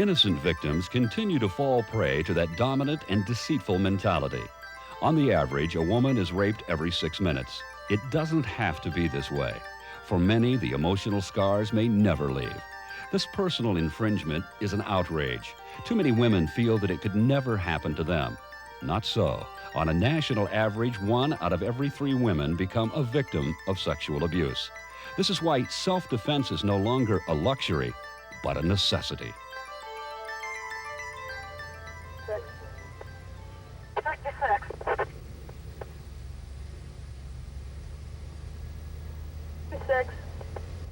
Innocent victims continue to fall prey to that dominant and deceitful mentality. On the average, a woman is raped every 6 minutes. It doesn't have to be this way. For many, the emotional scars may never leave. This personal infringement is an outrage. Too many women feel that it could never happen to them. Not so. On a national average, 1 out of every 3 women become a victim of sexual abuse. This is why self-defense is no longer a luxury, but a necessity.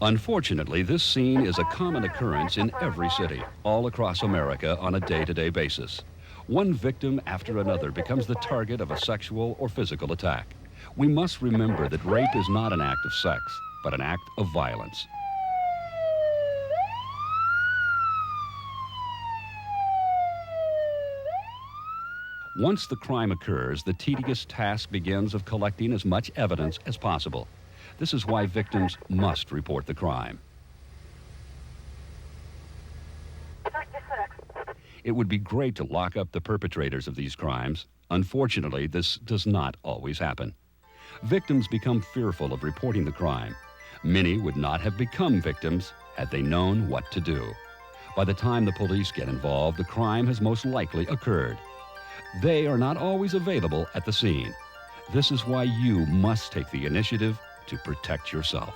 Unfortunately, this scene is a common occurrence in every city, all across America on a day-to-day basis. One victim after another becomes the target of a sexual or physical attack. We must remember that rape is not an act of sex, but an act of violence. Once the crime occurs, the tedious task begins of collecting as much evidence as possible. This is why victims must report the crime. It would be great to lock up the perpetrators of these crimes. Unfortunately, this does not always happen. Victims become fearful of reporting the crime. Many would not have become victims had they known what to do. By the time the police get involved, the crime has most likely occurred. They are not always available at the scene. This is why you must take the initiative to protect yourself.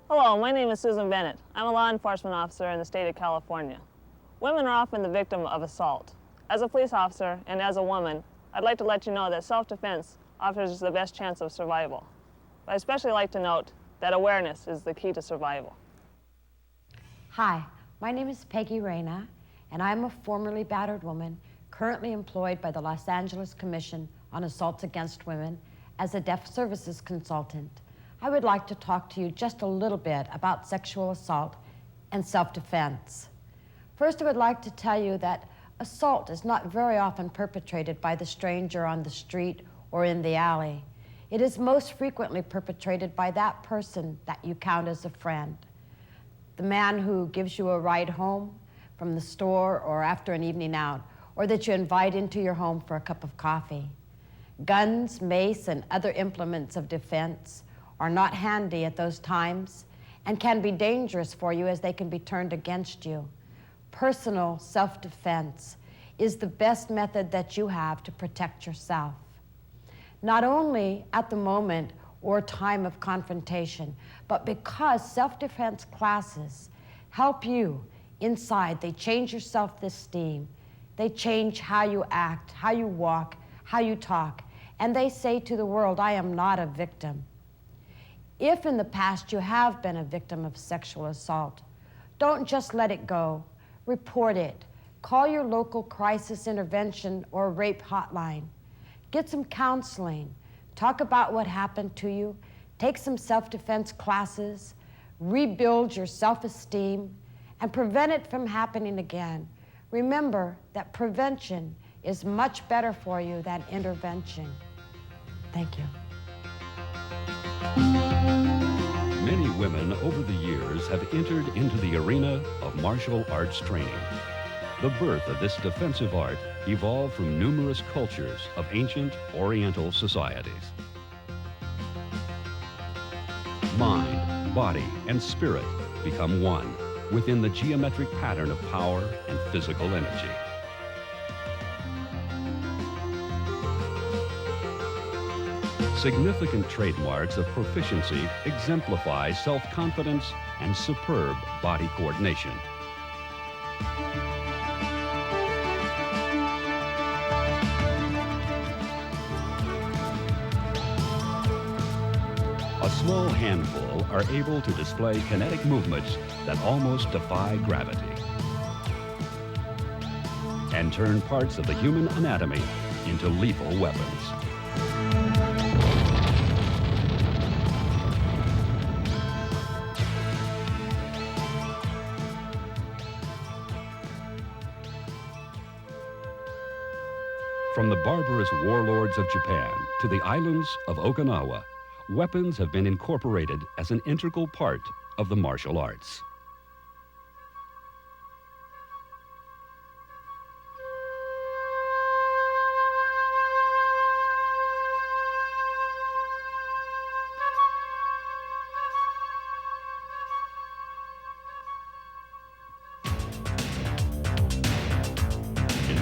Hello, my name is Susan Bennett. I'm a law enforcement officer in the state of California. Women are often the victim of assault. As a police officer and as a woman, I'd like to let you know that self-defense offers the best chance of survival. But I especially like to note that awareness is the key to survival. Hi, my name is Peggy Reyna, and I'm a formerly battered woman currently employed by the Los Angeles Commission on Assaults Against Women as a deaf services consultant. I would like to talk to you just a little bit about sexual assault and self-defense. First, I would like to tell you that assault is not very often perpetrated by the stranger on the street or in the alley. It is most frequently perpetrated by that person that you count as a friend. The man who gives you a ride home from the store or after an evening out, or that you invite into your home for a cup of coffee. Guns, mace, and other implements of defense are not handy at those times and can be dangerous for you as they can be turned against you. Personal self-defense is the best method that you have to protect yourself. Not only at the moment or time of confrontation, but because self-defense classes help you inside. They change your self-esteem. They change how you act, how you walk, how you talk. And they say to the world, I am not a victim. If in the past you have been a victim of sexual assault, don't just let it go. Report it. Call your local crisis intervention or rape hotline. Get some counseling. Talk about what happened to you. Take some self-defense classes. Rebuild your self-esteem and prevent it from happening again. Remember that prevention is much better for you than intervention. Thank you. Many women over the years have entered into the arena of martial arts training. The birth of this defensive art evolved from numerous cultures of ancient Oriental societies. Mind, body, and spirit become one within the geometric pattern of power and physical energy. Significant trademarks of proficiency exemplify self-confidence and superb body coordination. A small handful are able to display kinetic movements that almost defy gravity and turn parts of the human anatomy into lethal weapons. From the barbarous warlords of Japan to the islands of Okinawa, weapons have been incorporated as an integral part of the martial arts.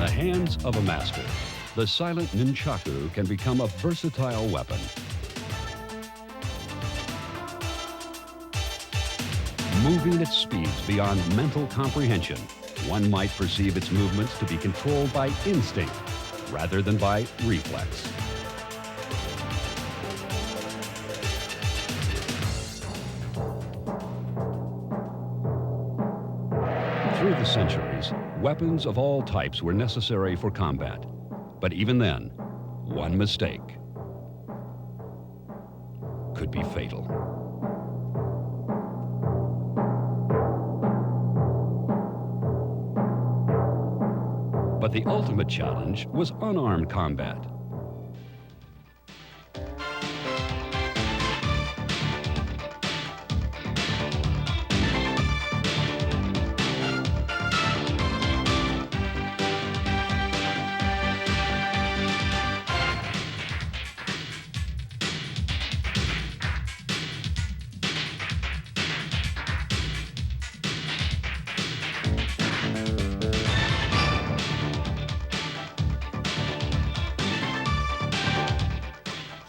the hands of a master, the silent nunchaku can become a versatile weapon. Moving at speeds beyond mental comprehension, one might perceive its movements to be controlled by instinct rather than by reflex. Through the centuries, weapons of all types were necessary for combat. But even then, one mistake could be fatal. But the ultimate challenge was unarmed combat.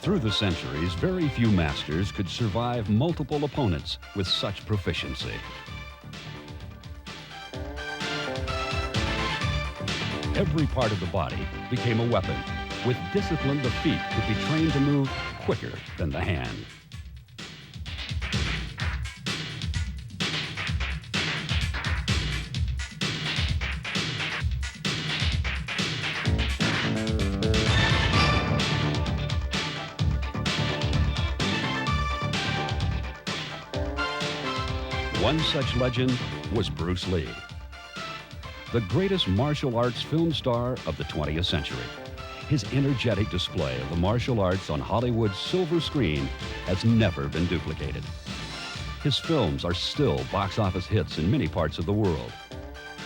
Through the centuries, very few masters could survive multiple opponents with such proficiency. Every part of the body became a weapon. With discipline, the feet could be trained to move quicker than the hand. One such legend was Bruce Lee, the greatest martial arts film star of the 20th century. His energetic display of the martial arts on Hollywood's silver screen has never been duplicated. His films are still box office hits in many parts of the world.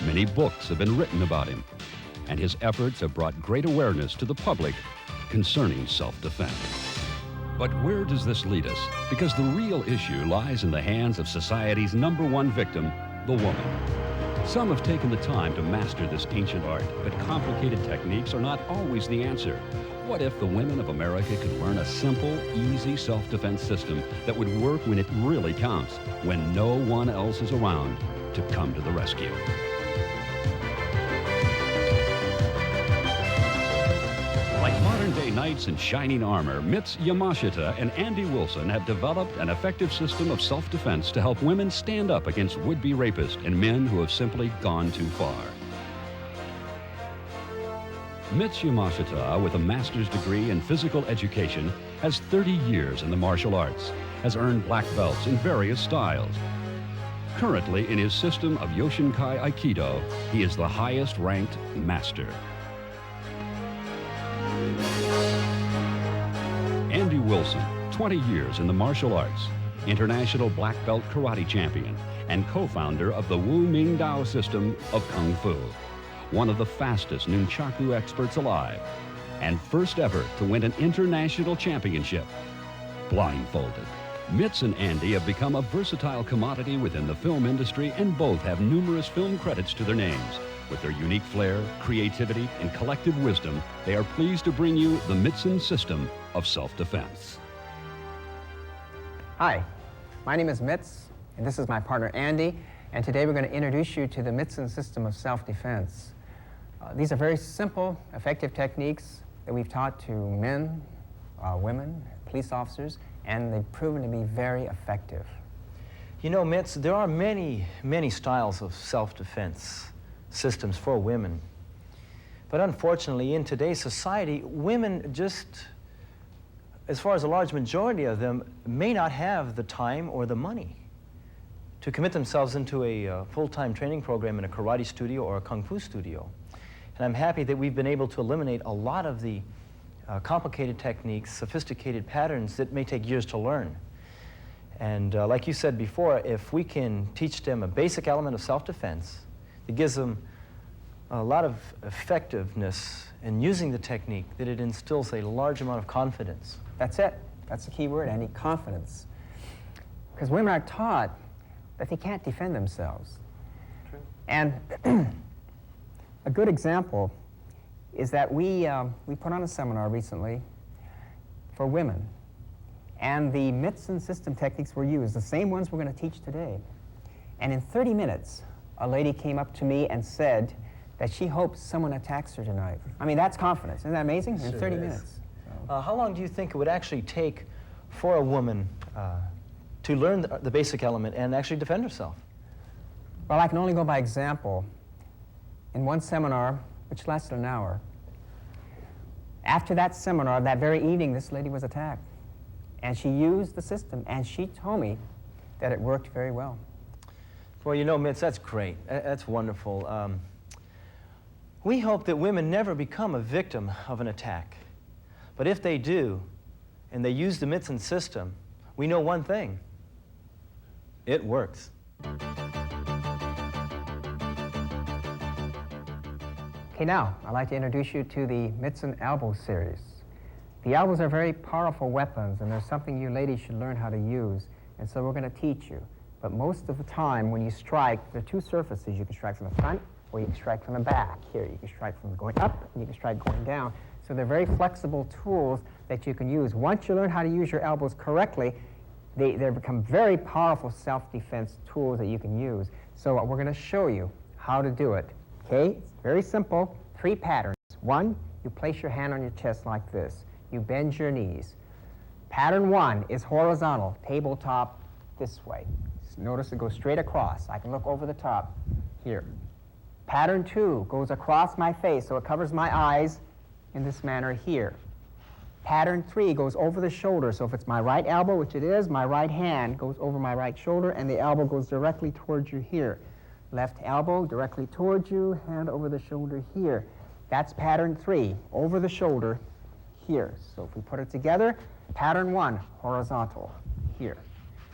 Many books have been written about him, and his efforts have brought great awareness to the public concerning self-defense. But where does this lead us? Because the real issue lies in the hands of society's #1 victim, the woman. Some have taken the time to master this ancient art, but complicated techniques are not always the answer. What if the women of America could learn a simple, easy self-defense system that would work when it really counts, when no one else is around to come to the rescue? Like modern-day knights in shining armor, Mitz Yamashita and Andy Wilson have developed an effective system of self-defense to help women stand up against would-be rapists and men who have simply gone too far. Mitz Yamashita, with a master's degree in physical education, has 30 years in the martial arts, has earned black belts in various styles. Currently, in his system of Yoshinkai Aikido, he is the highest-ranked master. Andy Wilson, 20 years in the martial arts, international black belt karate champion, and co-founder of the Wu Ming Dao system of Kung Fu, one of the fastest nunchaku experts alive, and first ever to win an international championship, blindfolded. Mitz and Andy have become a versatile commodity within the film industry, and both have numerous film credits to their names. With their unique flair, creativity, and collective wisdom, they are pleased to bring you the Mitson System of self-defense. Hi, my name is Mitz, and this is my partner Andy, and today we're going to introduce you to the Mitson System of self-defense. These are very simple, effective techniques that we've taught to men, women, police officers, and they've proven to be very effective. You know, Mitz, there are many, many styles of self-defense systems for women. But unfortunately, in today's society, women just, as far as a large majority of them, may not have the time or the money to commit themselves into a full-time training program in a karate studio or a kung fu studio. And I'm happy that we've been able to eliminate a lot of the complicated techniques, sophisticated patterns that may take years to learn. And like you said before, if we can teach them a basic element of self-defense, it gives them a lot of effectiveness in using the technique, that it instills a large amount of confidence. That's it. That's the key word, Andy, confidence. Because women are taught that they can't defend themselves. True. And a good example is that we put on a seminar recently for women. And the Mitson System techniques were used, the same ones we're going to teach today. And in 30 minutes, a lady came up to me and said that she hopes someone attacks her tonight. I mean, that's confidence. Isn't that amazing? In 30 minutes. How long do you think it would actually take for a woman to learn the basic element and actually defend herself? Well, I can only go by example. In one seminar, which lasted an hour, after that seminar, that very evening, this lady was attacked. And she used the system, and she told me that it worked very well. Well, you know, Mitz, that's great. That's wonderful. We hope that women never become a victim of an attack. But if they do, and they use the Mitson system, we know one thing. It works. Okay, now, I'd like to introduce you to the Mitson elbow series. The elbows are very powerful weapons, and they're something you ladies should learn how to use, and so we're going to teach you. But most of the time, when you strike, there are two surfaces. You can strike from the front, or you can strike from the back. Here, you can strike from going up, and you can strike going down. So they're very flexible tools that you can use. Once you learn how to use your elbows correctly, they become very powerful self-defense tools that you can use. So we're going to show you how to do it. Okay, it's very simple. 3 patterns. 1, you place your hand on your chest like this. You bend your knees. Pattern 1 is horizontal, tabletop this way. Notice it goes straight across. I can look over the top here. Pattern 2 goes across my face, so it covers my eyes in this manner here. Pattern 3 goes over the shoulder, so if it's my right elbow, which it is, my right hand goes over my right shoulder, and the elbow goes directly towards you here. Left elbow directly towards you, hand over the shoulder here. That's pattern 3, over the shoulder here. So if we put it together, pattern 1, horizontal, here.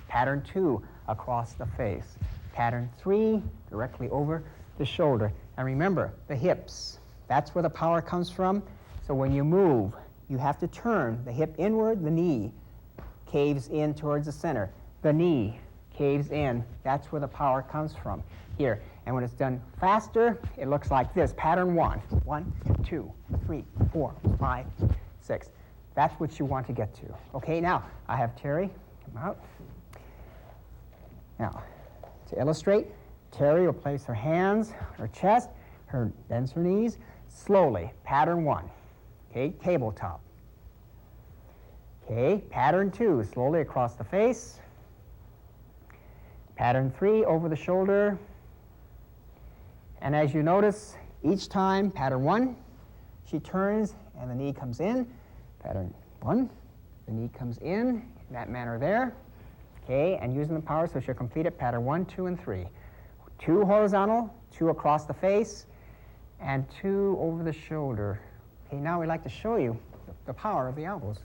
Pattern 2, across the face. Pattern 3, directly over the shoulder. And remember, the hips, that's where the power comes from. So when you move, you have to turn the hip inward, the knee caves in towards the center. The knee caves in, that's where the power comes from, here. And when it's done faster, it looks like this. Pattern 1, 1, 2, 3, 4, 5, 6. That's what you want to get to. Okay, now I have Terry come out. Now, to illustrate, Terry will place her hands on her chest, bends her knees, slowly. Pattern 1, okay, tabletop. Okay, pattern 2, slowly across the face. Pattern 3, over the shoulder. And as you notice, each time, pattern 1, she turns and the knee comes in. Pattern 1, the knee comes in that manner there. Okay, and using the power, so she'll complete it, pattern 1, 2, and 3. 2 horizontal, 2 across the face, and 2 over the shoulder. Okay, now we'd like to show you the power of the elbows.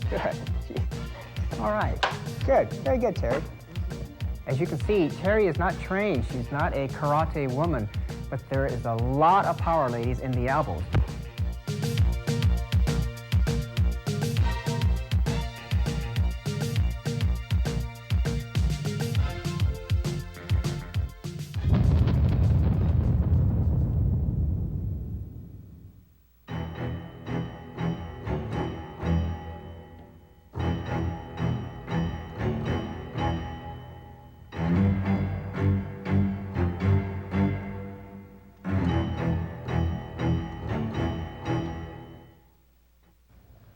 Good. All right. Good. Very good, Terry. As you can see, Terry is not trained. She's not a karate woman, but there is a lot of power, ladies, in the elbows.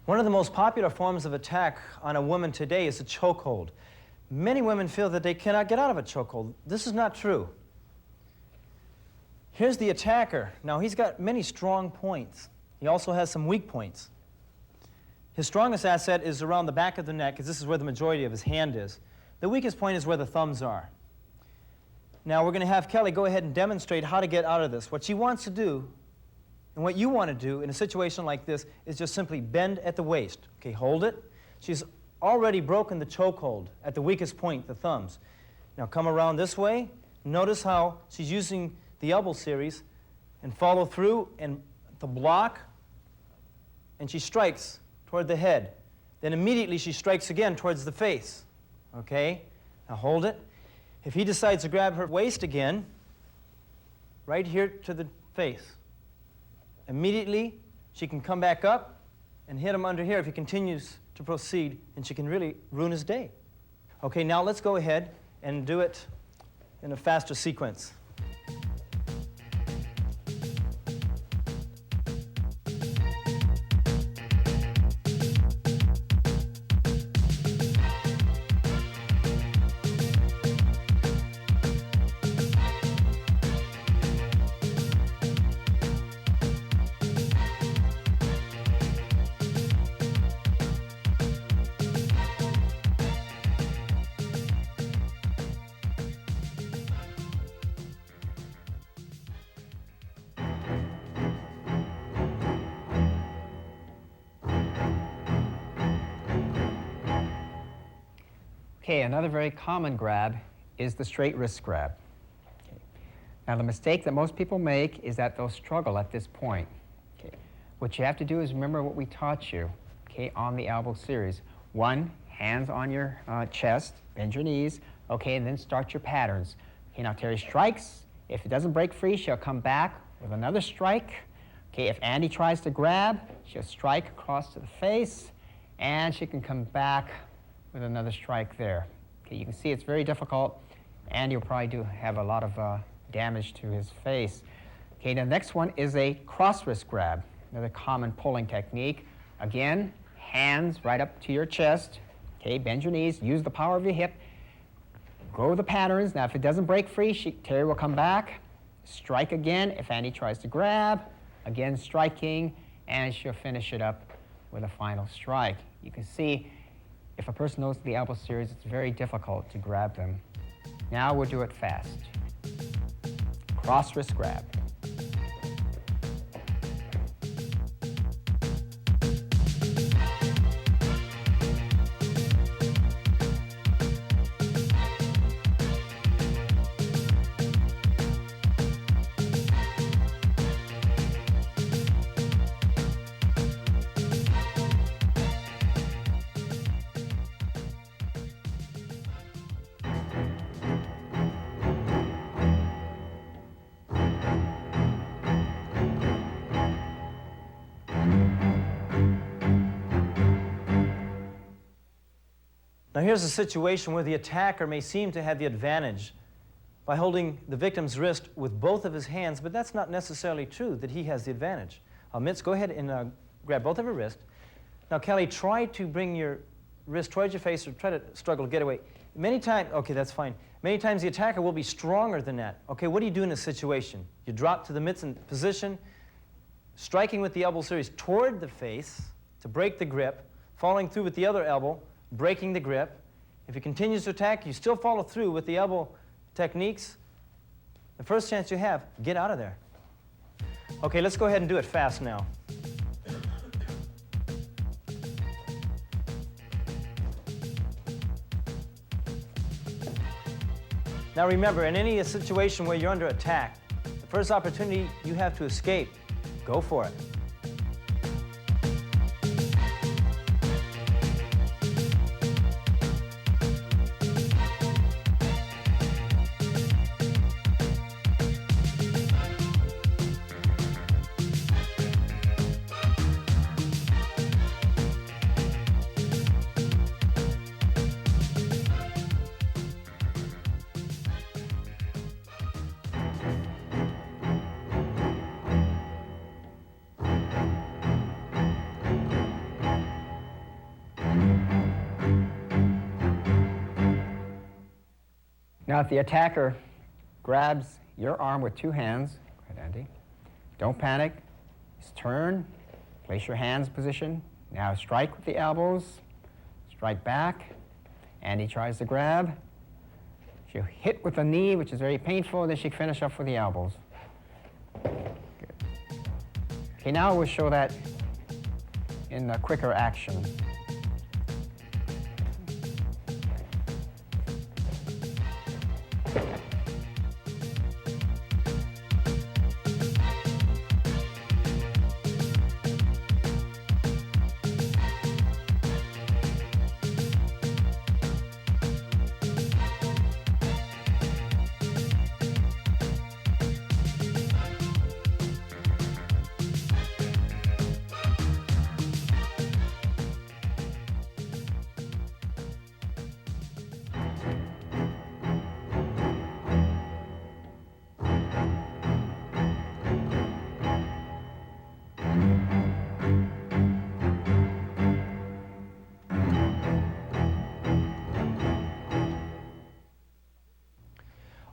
One of the most popular forms of attack on a woman today is a chokehold. Many women feel that they cannot get out of a chokehold. This is not true. Here's the attacker. Now, he's got many strong points. He also has some weak points. His strongest asset is around the back of the neck, because this is where the majority of his hand is. The weakest point is where the thumbs are. Now, we're going to have Kelly go ahead and demonstrate how to get out of this. What she wants to do, and what you want to do in a situation like this, is just simply bend at the waist. Okay, hold it. She's already broken the chokehold at the weakest point, the thumbs. Now come around this way. Notice how she's using the elbow series and follow through and the block, and she strikes toward the head. then immediately she strikes again towards the face. Okay? Now hold it. If he decides to grab her waist again, right here to the face, immediately she can come back up and hit him under here if he continues to proceed, and she can really ruin his day. Okay, now let's go ahead and do it in a faster sequence. Okay, another very common grab is the straight wrist grab. Okay. Now the mistake that most people make is that they'll struggle at this point. Okay. What you have to do is remember what we taught you, okay, on the elbow series. One, hands on your chest, bend your knees, okay, and then start your patterns. Okay, now Terry strikes. If it doesn't break free, she'll come back with another strike. Okay, if Andy tries to grab, she'll strike across to the face, and she can come back with another strike there. Okay, you can see it's very difficult. Andy will probably have a lot of damage to his face. Okay, the next one is a cross wrist grab, another common pulling technique. Again, hands right up to your chest. Okay, bend your knees, use the power of your hip. Go the patterns. Now, if it doesn't break free, Terry will come back, strike again. If Andy tries to grab, again striking, and she'll finish it up with a final strike. You can see if a person knows the elbow series, it's very difficult to grab them. Now we'll do it fast. Cross wrist grab. Now here's a situation where the attacker may seem to have the advantage by holding the victim's wrist with both of his hands, but that's not necessarily true that he has the advantage. Mitz, go ahead and grab both of her wrists. Now Kelly, try to bring your wrist towards your face or try to struggle to get away. Many times, okay, that's fine. Many times the attacker will be stronger than that. Okay, what do you do in this situation? You drop to the Mitson position, striking with the elbow series toward the face to break the grip, following through with the other elbow, breaking the grip. If he continues to attack, you still follow through with the elbow techniques. The first chance you have, get out of there. Okay, let's go ahead and do it fast now. Now remember, in any situation where you're under attack, the first opportunity you have to escape, go for it. Now, if the attacker grabs your arm with two hands, go ahead, Andy, don't panic. Just turn, place your hands in position. Now strike with the elbows, strike back. Andy tries to grab. She'll hit with the knee, which is very painful, and then she can finish off with the elbows. Good. Okay, now we'll show that in a quicker action.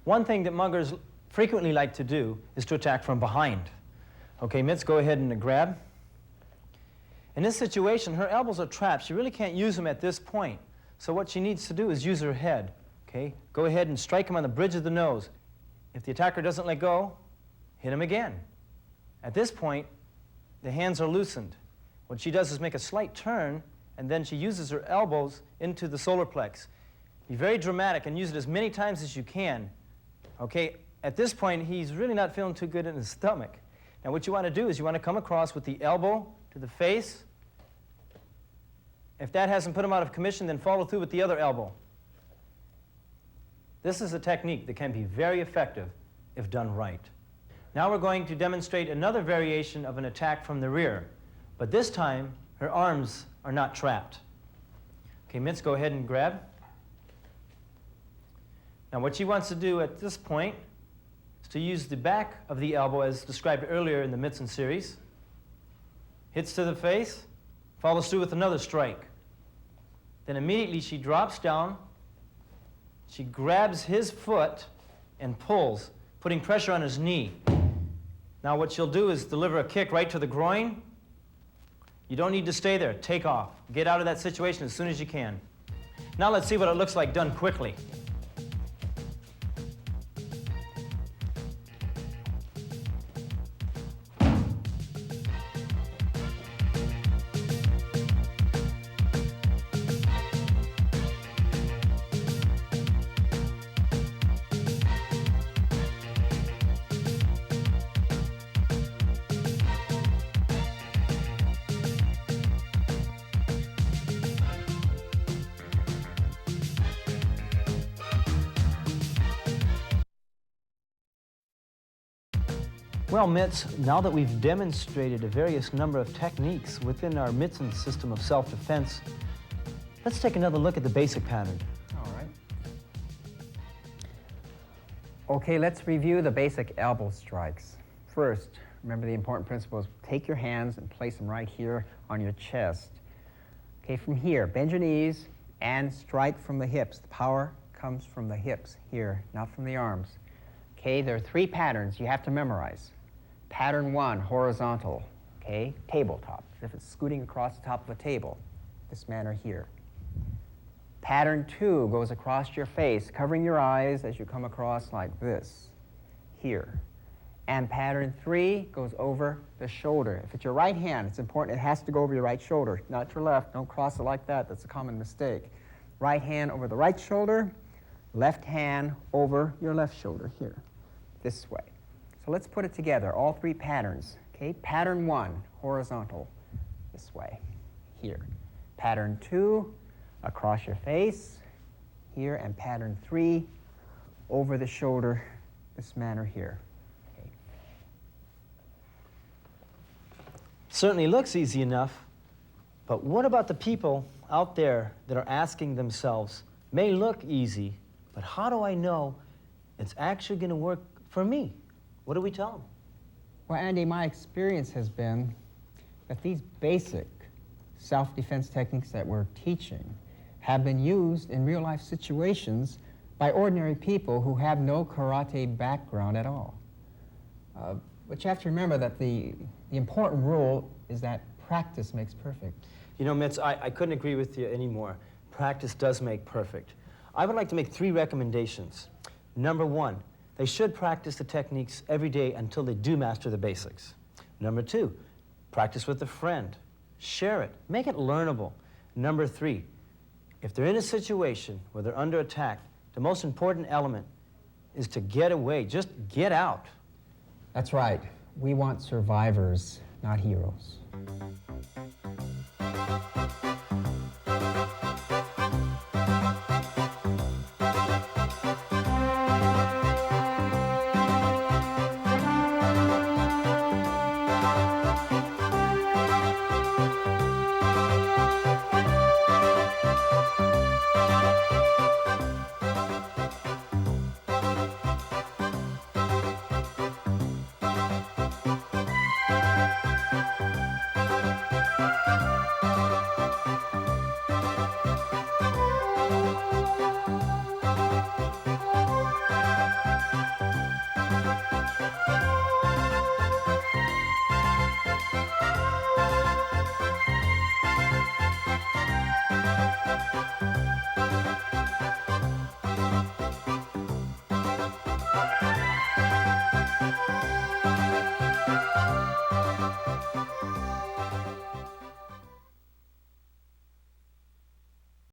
One thing that muggers frequently like to do is to attack from behind. Okay, Mitz, go ahead and grab. In this situation, her elbows are trapped. She really can't use them at this point. So what she needs to do is use her head. Okay, go ahead and strike him on the bridge of the nose. If the attacker doesn't let go, hit him again. At this point, the hands are loosened. What she does is make a slight turn, and then she uses her elbows into the solar plex. Be very dramatic and use it as many times as you can. Okay, at this point, he's really not feeling too good in his stomach. Now what you want to do is you want to come across with the elbow to the face. If that hasn't put him out of commission, then follow through with the other elbow. This is a technique that can be very effective if done right. Now we're going to demonstrate another variation of an attack from the rear, but this time her arms are not trapped. Okay, Mitz, go ahead and grab. Now what she wants to do at this point is to use the back of the elbow as described earlier in the Mitson series. Hits to the face, follows through with another strike. Then immediately she drops down, she grabs his foot and pulls, putting pressure on his knee. Now what she'll do is deliver a kick right to the groin. You don't need to stay there. Take off. Get out of that situation as soon as you can. Now let's see what it looks like done quickly. Well, Mitz, now that we've demonstrated a various number of techniques within our Mitson system of self-defense, let's take another look at the basic pattern. All right. Okay, let's review the basic elbow strikes. First, remember the important principle is take your hands and place them right here on your chest. Okay, from here, bend your knees and strike from the hips. The power comes from the hips here, not from the arms. Okay, there are 3 patterns you have to memorize. Pattern 1, horizontal, okay, tabletop, as if it's scooting across the top of a table, this manner here. Pattern 2 goes across your face, covering your eyes as you come across like this, here. And pattern 3 goes over the shoulder. If it's your right hand, it's important it has to go over your right shoulder, not your left. Don't cross it like that. That's a common mistake. Right hand over the right shoulder, left hand over your left shoulder here, this way. So let's put it together, all 3 patterns. Okay, pattern 1, horizontal, this way, here. Pattern 2, across your face, here, and pattern 3, over the shoulder, this manner here. Okay. Certainly looks easy enough, but what about the people out there that are asking themselves, may look easy, but how do I know it's actually going to work for me? What do we tell them? Well, Andy, my experience has been that these basic self-defense techniques that we're teaching have been used in real-life situations by ordinary people who have no karate background at all. But you have to remember that the important rule is that practice makes perfect. You know, Mitz, I couldn't agree with you anymore. Practice does make perfect. I would like to make 3 recommendations. Number 1, they should practice the techniques every day until they do master the basics. Number 2, practice with a friend. Share it. Make it learnable. Number 3, if they're in a situation where they're under attack, the most important element is to get away. Just get out. That's right. We want survivors, not heroes.